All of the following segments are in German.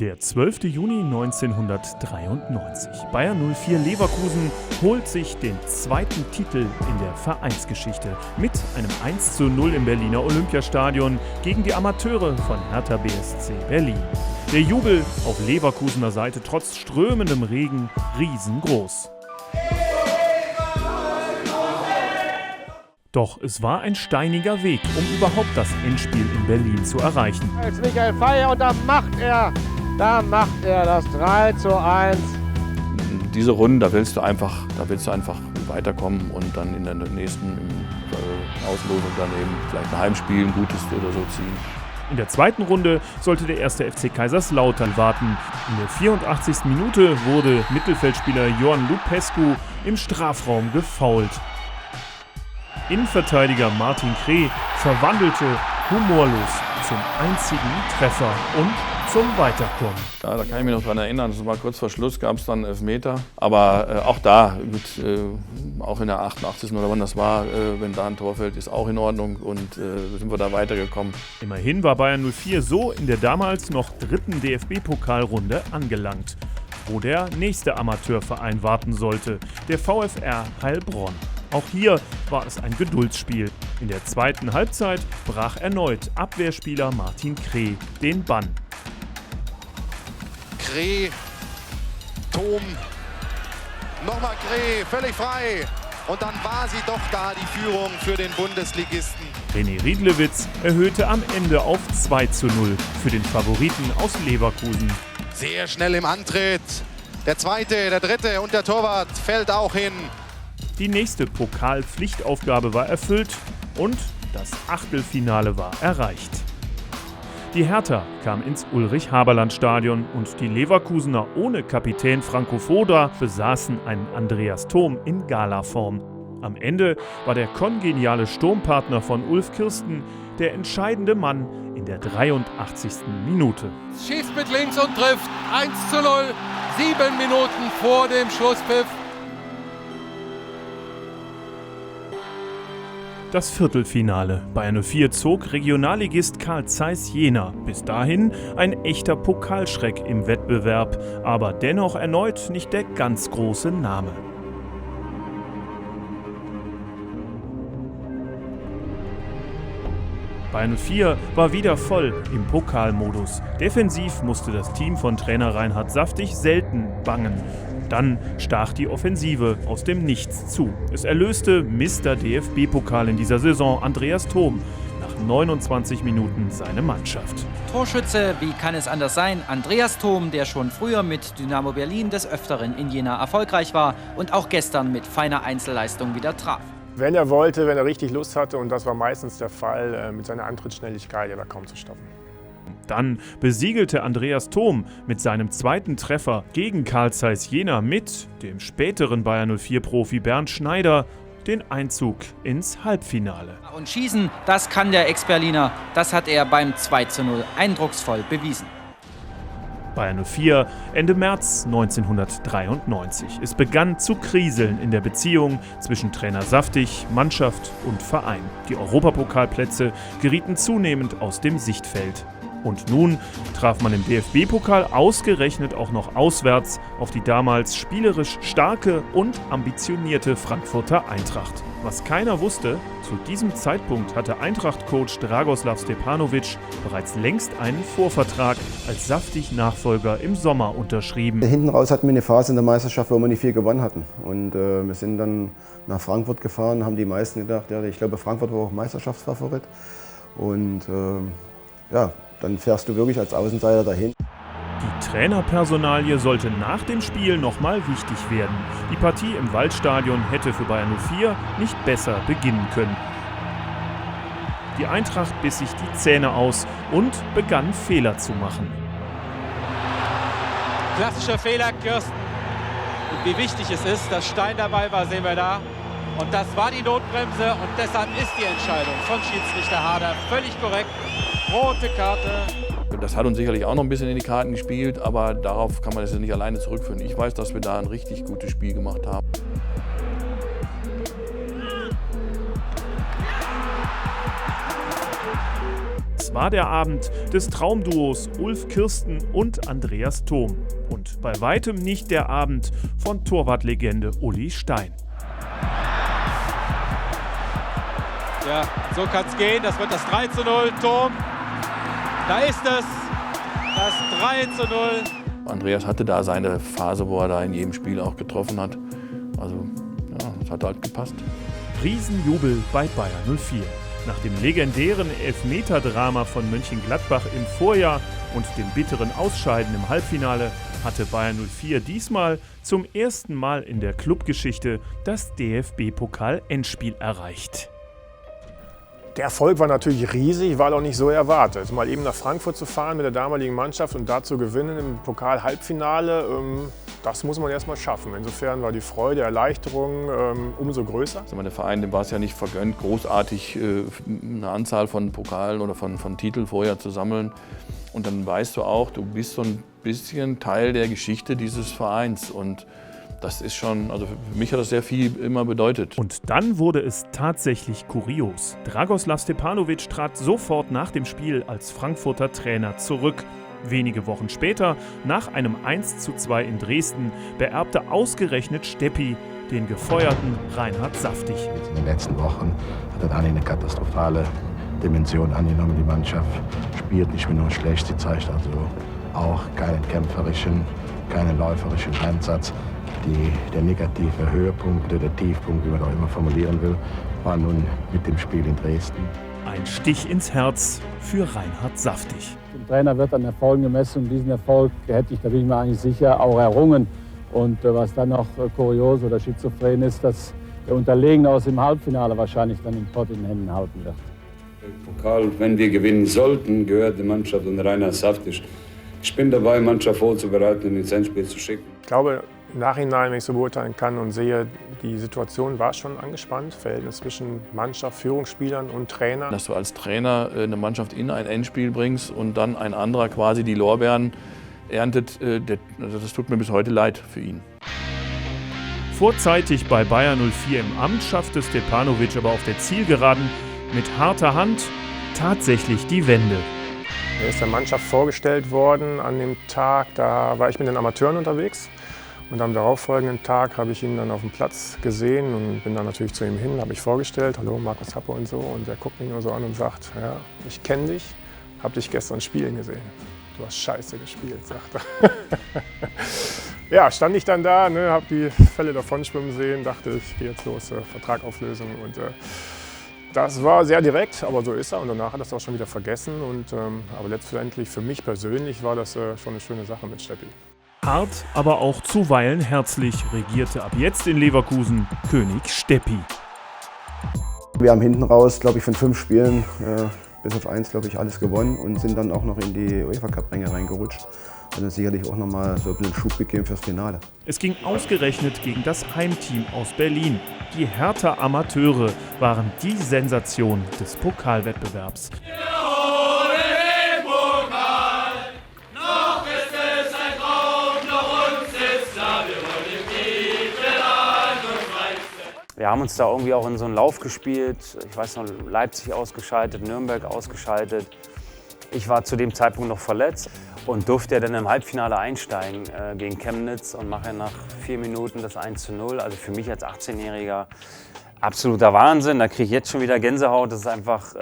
Der 12. Juni 1993. Bayern 04 Leverkusen holt sich den zweiten Titel in der Vereinsgeschichte mit einem 1:0 im Berliner Olympiastadion gegen die Amateure von Hertha BSC Berlin. Der Jubel auf Leverkusener Seite trotz strömendem Regen riesengroß. Doch es war ein steiniger Weg, um überhaupt das Endspiel in Berlin zu erreichen. Jetzt Michael Feier und da macht er das 3:1. Diese Runden, da willst du einfach weiterkommen und dann in der nächsten Auslosung dann eben vielleicht ein Heimspiel, ein gutes oder so ziehen. In der zweiten Runde sollte der erste FC Kaiserslautern warten. In der 84. Minute wurde Mittelfeldspieler Ioan Lupescu im Strafraum gefoult. Innenverteidiger Martin Kreh verwandelte humorlos zum einzigen Treffer und zum Weiterkommen. Ja, da kann ich mich noch dran erinnern, das war kurz vor Schluss, gab es dann Elfmeter. Aber auch da, auch in der 88. oder wann das war, wenn da ein Tor fällt, ist auch in Ordnung und sind wir da weitergekommen. Immerhin war Bayern 04 so in der damals noch dritten DFB-Pokalrunde angelangt, wo der nächste Amateurverein warten sollte, der VfR Heilbronn. Auch hier war es ein Geduldsspiel. In der zweiten Halbzeit brach erneut Abwehrspieler Martin Kreh den Bann. Kreh, Thom, nochmal Kreh, völlig frei. Und dann war sie doch da, die Führung für den Bundesligisten. René Riedlewitz erhöhte am Ende auf 2:0 für den Favoriten aus Leverkusen. Sehr schnell im Antritt. Der zweite, der dritte und der Torwart fällt auch hin. Die nächste Pokalpflichtaufgabe war erfüllt und das Achtelfinale war erreicht. Die Hertha kam ins Ulrich-Haberland-Stadion und die Leverkusener ohne Kapitän Franco Foda besaßen einen Andreas Thom in Galaform. Am Ende war der kongeniale Sturmpartner von Ulf Kirsten der entscheidende Mann in der 83. Minute. Schießt mit links und trifft 1:0, 7 Minuten vor dem Schlusspfiff. Das Viertelfinale. Bayern 04 zog Regionalligist Carl Zeiss Jena. Bis dahin ein echter Pokalschreck im Wettbewerb, aber dennoch erneut nicht der ganz große Name. Bayern 04 war wieder voll im Pokalmodus. Defensiv musste das Team von Trainer Reinhard Saftig selten bangen. Dann stach die Offensive aus dem Nichts zu. Es erlöste Mr. DFB-Pokal in dieser Saison Andreas Thom nach 29 Minuten seine Mannschaft. Torschütze, wie kann es anders sein? Andreas Thom, der schon früher mit Dynamo Berlin des Öfteren in Jena erfolgreich war und auch gestern mit feiner Einzelleistung wieder traf. Wenn er wollte, wenn er richtig Lust hatte, und das war meistens der Fall, mit seiner Antrittsschnelligkeit, er war kaum zu stoppen. Dann besiegelte Andreas Thom mit seinem zweiten Treffer gegen Carl Zeiss Jena mit dem späteren Bayern 04-Profi Bernd Schneider den Einzug ins Halbfinale. Und schießen, das kann der Ex-Berliner. Das hat er beim 2:0 eindrucksvoll bewiesen. Bayern 04, Ende März 1993. Es begann zu kriseln in der Beziehung zwischen Trainer Saftig, Mannschaft und Verein. Die Europapokalplätze gerieten zunehmend aus dem Sichtfeld. Und nun traf man im DFB-Pokal ausgerechnet auch noch auswärts auf die damals spielerisch starke und ambitionierte Frankfurter Eintracht. Was keiner wusste, zu diesem Zeitpunkt hatte Eintracht-Coach Dragoslav Stepanovic bereits längst einen Vorvertrag als Saftig-Nachfolger im Sommer unterschrieben. Hinten raus hatten wir eine Phase in der Meisterschaft, wo wir nicht viel gewonnen hatten. Und wir sind dann nach Frankfurt gefahren, haben die meisten gedacht, ja, ich glaube Frankfurt war auch Meisterschaftsfavorit. Und dann fährst du wirklich als Außenseiter dahin. Die Trainerpersonalie sollte nach dem Spiel nochmal wichtig werden. Die Partie im Waldstadion hätte für Bayern 04 nicht besser beginnen können. Die Eintracht biss sich die Zähne aus und begann Fehler zu machen. Klassischer Fehler, Kirsten. Und wie wichtig es ist, dass Stein dabei war, sehen wir da. Und das war die Notbremse und deshalb ist die Entscheidung von Schiedsrichter Harder völlig korrekt. Rote Karte. Das hat uns sicherlich auch noch ein bisschen in die Karten gespielt, aber darauf kann man das nicht alleine zurückführen. Ich weiß, dass wir da ein richtig gutes Spiel gemacht haben. Es war der Abend des Traumduos Ulf Kirsten und Andreas Thom. Und bei weitem nicht der Abend von Torwartlegende Uli Stein. Ja, so kann es gehen. Das wird das 3:0. Thom, da ist es. Das 3:0. Andreas hatte da seine Phase, wo er da in jedem Spiel auch getroffen hat. Also, ja, das hat halt gepasst. Riesenjubel bei Bayer 04. Nach dem legendären Elfmeter-Drama von Mönchengladbach im Vorjahr und dem bitteren Ausscheiden im Halbfinale hatte Bayer 04 diesmal zum ersten Mal in der Clubgeschichte das DFB-Pokal-Endspiel erreicht. Der Erfolg war natürlich riesig, war doch nicht so erwartet. Mal eben nach Frankfurt zu fahren mit der damaligen Mannschaft und da zu gewinnen im Pokal-Halbfinale, das muss man erst mal schaffen. Insofern war die Freude, Erleichterung umso größer. Also der Verein, dem war es ja nicht vergönnt, großartig eine Anzahl von Pokalen oder von Titeln vorher zu sammeln. Und dann weißt du auch, du bist so ein bisschen Teil der Geschichte dieses Vereins. Und das ist schon, also für mich hat das sehr viel immer bedeutet. Und dann wurde es tatsächlich kurios. Dragoslav Stepanovic trat sofort nach dem Spiel als Frankfurter Trainer zurück. Wenige Wochen später, nach einem 1:2 in Dresden, beerbte ausgerechnet Steppi den gefeuerten Reinhard Saftig. In den letzten Wochen hat dann eine katastrophale Dimension angenommen. Die Mannschaft spielt nicht mehr nur schlecht, sie zeigt also auch keinen kämpferischen, keinen läuferischen Ansatz. Der negative Höhepunkt, der Tiefpunkt, wie man auch immer formulieren will, war nun mit dem Spiel in Dresden. Ein Stich ins Herz für Reinhard Saftig. Der Trainer wird an Erfolgen gemessen und diesen Erfolg hätte ich, da bin ich mir eigentlich sicher, auch errungen. Und was dann noch kurios oder schizophren ist, dass der Unterlegene aus dem Halbfinale wahrscheinlich dann den Pott in den Händen halten wird. Der Pokal, wenn wir gewinnen sollten, gehört der Mannschaft und Reinhard Saftig. Ich bin dabei, Mannschaft vorzubereiten, ins Endspiel zu schicken. Ich glaube, im Nachhinein, wenn ich so beurteilen kann und sehe, die Situation war schon angespannt, Verhältnis zwischen Mannschaft, Führungsspielern und Trainer. Dass du als Trainer eine Mannschaft in ein Endspiel bringst und dann ein anderer quasi die Lorbeeren erntet, das tut mir bis heute leid für ihn. Vorzeitig bei Bayer 04 im Amt schaffte Stepanovic aber auf der Zielgeraden mit harter Hand tatsächlich die Wende. Er ist der Mannschaft vorgestellt worden an dem Tag, da war ich mit den Amateuren unterwegs. Und am darauffolgenden Tag habe ich ihn dann auf dem Platz gesehen und bin dann natürlich zu ihm hin, habe mich vorgestellt, hallo Markus Happe und so. Und er guckt mich nur so an und sagt, ja, ich kenne dich, habe dich gestern spielen gesehen. Du hast scheiße gespielt, sagt er. Ja, stand ich dann da, ne, habe die Fälle davon schwimmen sehen, dachte, ich gehe jetzt los, Vertragauflösung. Und das war sehr direkt, aber so ist er. Und danach hat er es auch schon wieder vergessen. Aber letztendlich für mich persönlich war das schon eine schöne Sache mit Steppi. Hart, aber auch zuweilen herzlich regierte ab jetzt in Leverkusen König Steppi. Wir haben hinten raus, glaube ich, von 5 Spielen, bis auf 1, glaube ich, alles gewonnen und sind dann auch noch in die UEFA-Cup-Ränge reingerutscht. Also sicherlich auch nochmal so ein bisschen Schub gegeben fürs Finale. Es ging ausgerechnet gegen das Heimteam aus Berlin. Die Hertha Amateure waren die Sensation des Pokalwettbewerbs. Wir haben uns da irgendwie auch in so einen Lauf gespielt. Ich weiß noch, Leipzig ausgeschaltet, Nürnberg ausgeschaltet. Ich war zu dem Zeitpunkt noch verletzt und durfte ja dann im Halbfinale einsteigen gegen Chemnitz und mache nach 4 Minuten das 1:0. Also für mich als 18-Jähriger absoluter Wahnsinn. Da kriege ich jetzt schon wieder Gänsehaut. Das ist einfach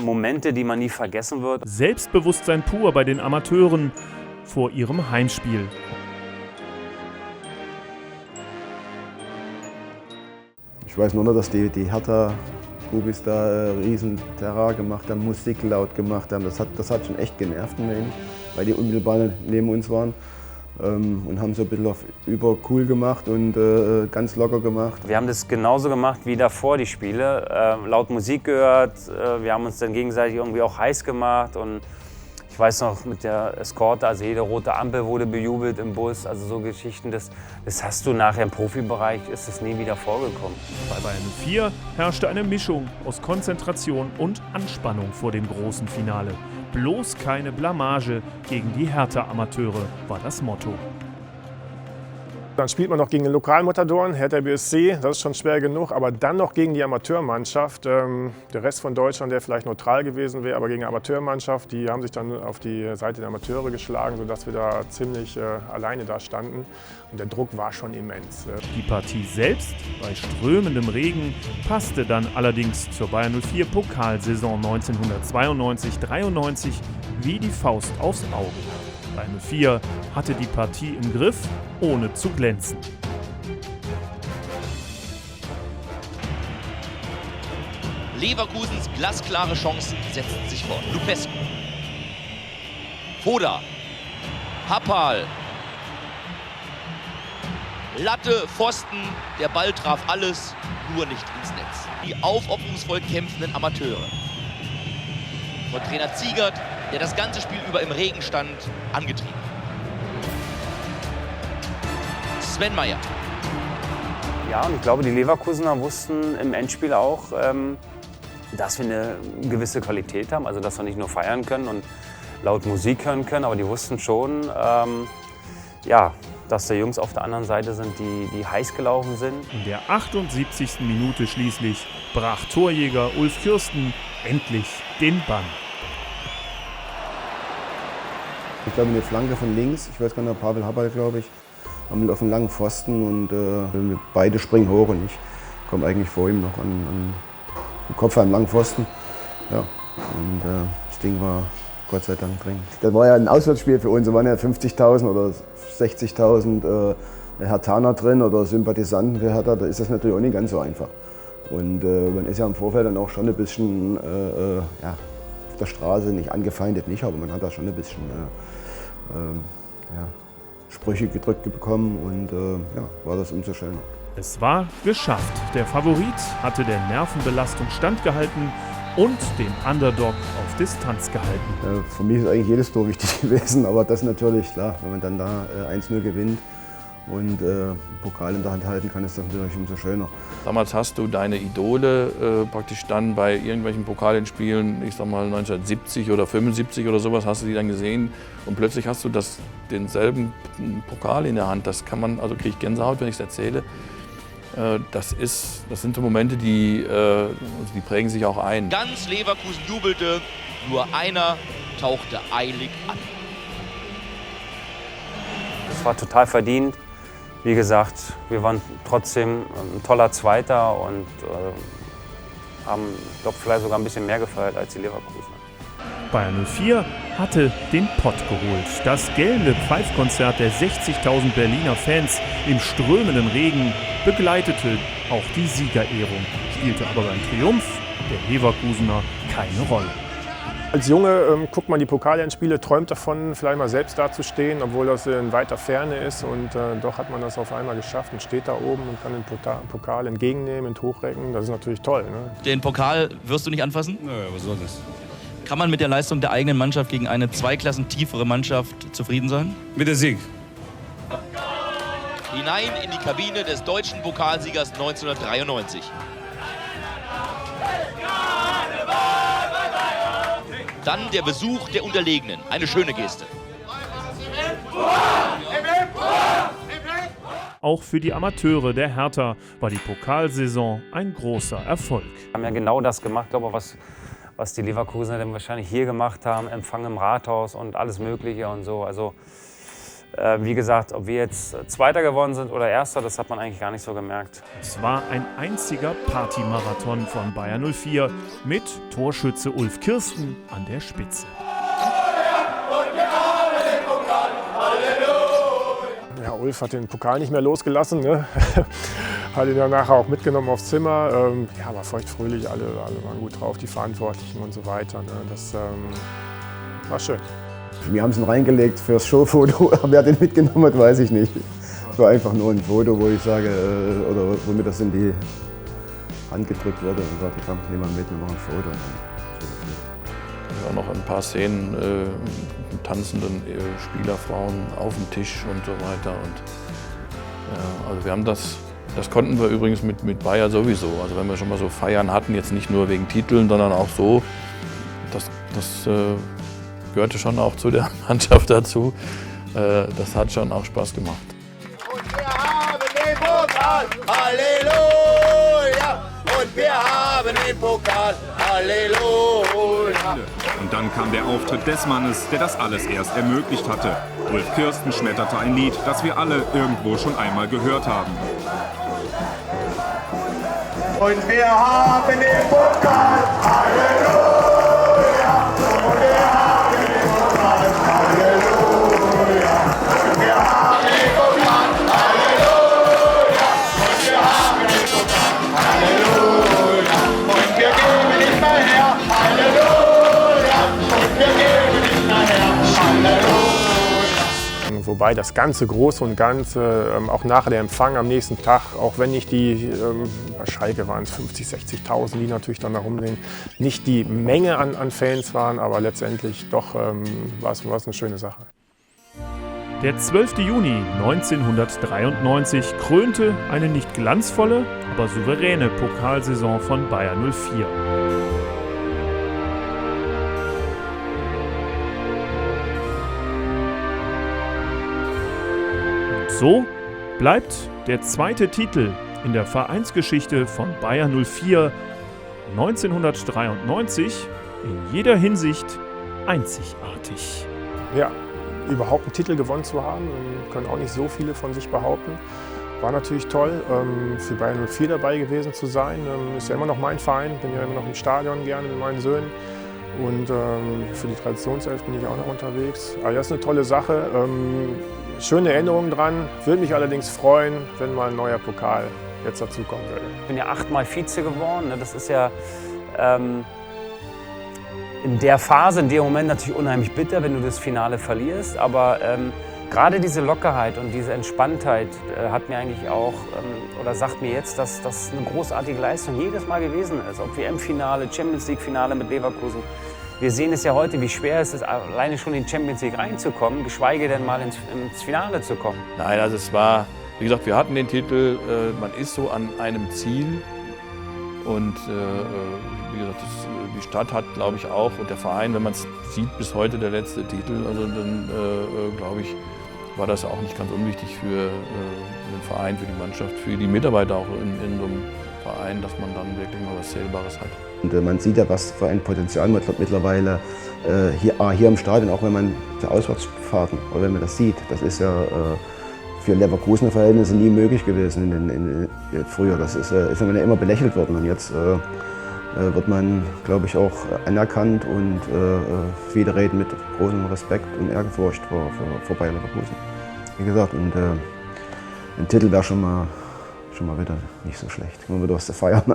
Momente, die man nie vergessen wird. Selbstbewusstsein pur bei den Amateuren vor ihrem Heimspiel. Ich weiß nur noch, dass die Hertha-Bubis da riesen Terror gemacht haben, Musik laut gemacht haben. Das hat schon echt genervt, weil die unmittelbar neben uns waren. Und haben so ein bisschen auf übercool gemacht und ganz locker gemacht. Wir haben das genauso gemacht wie davor die Spiele. Laut Musik gehört, wir haben uns dann gegenseitig irgendwie auch heiß gemacht. Und ich weiß noch, mit der Eskorte, also jede rote Ampel wurde bejubelt im Bus. Also so Geschichten, das hast du nachher im Profibereich, ist das nie wieder vorgekommen. Bei Bayern 04 herrschte eine Mischung aus Konzentration und Anspannung vor dem großen Finale. Bloß keine Blamage gegen die Hertha-Amateure war das Motto. Dann spielt man noch gegen den Lokalmatadoren, Hertha BSC, das ist schon schwer genug, aber dann noch gegen die Amateurmannschaft. Der Rest von Deutschland, der vielleicht neutral gewesen wäre, aber gegen die Amateurmannschaft, die haben sich dann auf die Seite der Amateure geschlagen, sodass wir da ziemlich alleine da standen. Und der Druck war schon immens. Die Partie selbst, bei strömendem Regen, passte dann allerdings zur Bayern 04 Pokalsaison 1992/93 wie die Faust aufs Auge. Bayern 04 hatte die Partie im Griff, ohne zu glänzen. Leverkusens glasklare Chancen setzten sich fort. Lupescu, Foda, Happal, Latte, Pfosten, der Ball traf alles, nur nicht ins Netz. Die aufopferungsvoll kämpfenden Amateure. Von Trainer Ziegert, der das ganze Spiel über im Regen stand, angetrieben. Sven Meyer. Ja, und ich glaube, die Leverkusener wussten im Endspiel auch, dass wir eine gewisse Qualität haben. Also, dass wir nicht nur feiern können und laut Musik hören können, aber die wussten schon, ja, dass da Jungs auf der anderen Seite sind, die heiß gelaufen sind. In der 78. Minute schließlich brach Torjäger Ulf Kirsten endlich den Bann. Ich glaube, eine Flanke von links, ich weiß gar nicht, Pavel Happal, glaube ich, haben auf einen langen Pfosten und wir beide springen hoch und ich komme eigentlich vor ihm noch an den Kopf an den langen Pfosten. Ja, und das Ding war Gott sei Dank drin. Das war ja ein Auswärtsspiel für uns, da waren ja 50.000 oder 60.000 Herthaner drin oder Sympathisanten für Hertha, da ist das natürlich auch nicht ganz so einfach. Und man ist ja im Vorfeld dann auch schon ein bisschen ja, auf der Straße, nicht angefeindet nicht, aber man hat da schon ein bisschen ja, Sprüche gedrückt bekommen und ja, war das umso schöner. Es war geschafft. Der Favorit hatte der Nervenbelastung standgehalten und den Underdog auf Distanz gehalten. Für mich ist eigentlich jedes Tor wichtig gewesen, aber das natürlich, klar, wenn man dann da 1-0 gewinnt und Pokal in der Hand halten kann, ist das natürlich umso schöner. Damals hast du deine Idole praktisch dann bei irgendwelchen Pokalendspielen, ich sag mal 1970 oder 75 oder sowas, hast du die dann gesehen und plötzlich hast du denselben Pokal in der Hand. Das kann man, also kriege ich Gänsehaut, wenn ich es erzähle. Das sind so Momente, die prägen sich auch ein. Ganz Leverkusen jubelte, nur einer tauchte eilig an. Es war total verdient. Wie gesagt, wir waren trotzdem ein toller Zweiter und haben, ich glaube, vielleicht sogar ein bisschen mehr gefeiert als die Leverkusener. Bayern 04 hatte den Pott geholt. Das gellende Pfeifkonzert der 60.000 Berliner Fans im strömenden Regen begleitete auch die Siegerehrung, spielte aber beim Triumph der Leverkusener keine Rolle. Als Junge guckt man die Pokalendspiele, träumt davon, vielleicht mal selbst dazustehen, obwohl das in weiter Ferne ist. Und doch hat man das auf einmal geschafft und steht da oben und kann den Pokal entgegennehmen und hochrecken. Das ist natürlich toll. Ne? Den Pokal wirst du nicht anfassen? Nö, was soll das? Kann man mit der Leistung der eigenen Mannschaft gegen eine 2 Klassen tiefere Mannschaft zufrieden sein? Mit der Sieg. Hinein in die Kabine des deutschen Pokalsiegers 1993. Dann der Besuch der Unterlegenen. Eine schöne Geste. Auch für die Amateure der Hertha war die Pokalsaison ein großer Erfolg. Wir haben ja genau das gemacht, glaube ich, was die Leverkusener dann wahrscheinlich hier gemacht haben, Empfang im Rathaus und alles Mögliche und so. Also wie gesagt, ob wir jetzt Zweiter geworden sind oder Erster, das hat man eigentlich gar nicht so gemerkt. Es war ein einziger Partymarathon von Bayern 04 mit Torschütze Ulf Kirsten an der Spitze. Ja, Ulf hat den Pokal nicht mehr losgelassen, ne? Hat ihn dann nachher auch mitgenommen aufs Zimmer. Ja, war feuchtfröhlich, alle waren gut drauf, die Verantwortlichen und so weiter. Ne? Das war schön. Wir haben es reingelegt fürs Showfoto, aber wer den mitgenommen hat, weiß ich nicht. Es war einfach nur ein Foto, wo ich sage, oder wo mir das in die Hand gedrückt wurde und sagte, komm, nehmen wir mit, wir machen ein Foto. Ja, noch ein paar Szenen mit tanzenden Spielerfrauen auf dem Tisch und so weiter. Und, ja, also wir haben das konnten wir übrigens mit Bayer sowieso. Also wenn wir schon mal so Feiern hatten, jetzt nicht nur wegen Titeln, sondern auch so, das gehörte schon auch zu der Mannschaft dazu. Das hat schon auch Spaß gemacht. Pokal, Halleluja! Und wir haben den Pokal, Halleluja! Und dann kam der Auftritt des Mannes, der das alles erst ermöglicht hatte. Ulf Kirsten schmetterte ein Lied, das wir alle irgendwo schon einmal gehört haben. Und wir haben den Pokal, Halleluja! Und wir haben den Pokal, Halleluja! Und wir haben den Pokal, Halleluja! Und wir haben den Pokal, Halleluja! Und wir geben nicht mehr her, Halleluja! Und wir geben nicht mehr her, Halleluja! Wobei das ganze Große und Ganze, auch nachher der Empfang am nächsten Tag, auch wenn nicht die, bei Schalke waren es 50.000, 60.000, die natürlich dann da rumsehen, nicht die Menge an Fans waren, aber letztendlich doch war es eine schöne Sache. Der 12. Juni 1993 krönte eine nicht glanzvolle, aber souveräne Pokalsaison von Bayer 04. So bleibt der zweite Titel in der Vereinsgeschichte von Bayer 04 1993 in jeder Hinsicht einzigartig. Ja, überhaupt einen Titel gewonnen zu haben, können auch nicht so viele von sich behaupten. War natürlich toll, für Bayer 04 dabei gewesen zu sein. Ist ja immer noch mein Verein, bin ja immer noch im Stadion gerne mit meinen Söhnen. Und für die Traditionself bin ich auch noch unterwegs. Also das ist eine tolle Sache. Schöne Erinnerungen dran. Würde mich allerdings freuen, wenn mal ein neuer Pokal jetzt dazukommen würde. Ich bin ja 8-mal Vize geworden. Das ist ja in der Phase, in dem Moment natürlich unheimlich bitter, wenn du das Finale verlierst. Aber gerade diese Lockerheit und diese Entspanntheit hat mir eigentlich auch, oder sagt mir jetzt, dass das eine großartige Leistung jedes Mal gewesen ist. Ob WM-Finale, Champions-League-Finale mit Leverkusen. Wir sehen es ja heute, wie schwer es ist, alleine schon in die Champions League reinzukommen, geschweige denn mal ins Finale zu kommen. Nein, also es war, wie gesagt, wir hatten den Titel, man ist so an einem Ziel und wie gesagt, die Stadt hat, glaube ich, auch und der Verein, wenn man es sieht, bis heute der letzte Titel, also dann glaube ich, war das auch nicht ganz unwichtig für den Verein, für die Mannschaft, für die Mitarbeiter auch in so einem Verein, dass man dann wirklich mal was Zählbares hat. Und man sieht ja, was für ein Potenzial mittlerweile hier im Stadion, auch wenn man die Auswärtsfahrten, oder wenn man das sieht, das ist ja für Leverkusener Verhältnisse nie möglich gewesen früher. Das ist ja immer belächelt worden und jetzt wird man, glaube ich, auch anerkannt und viele reden mit großem Respekt und Ehrfurcht vor Bayer Leverkusen. Wie gesagt, und ein Titel wäre schon mal wieder nicht so schlecht. Wenn wir wieder was zu feiern.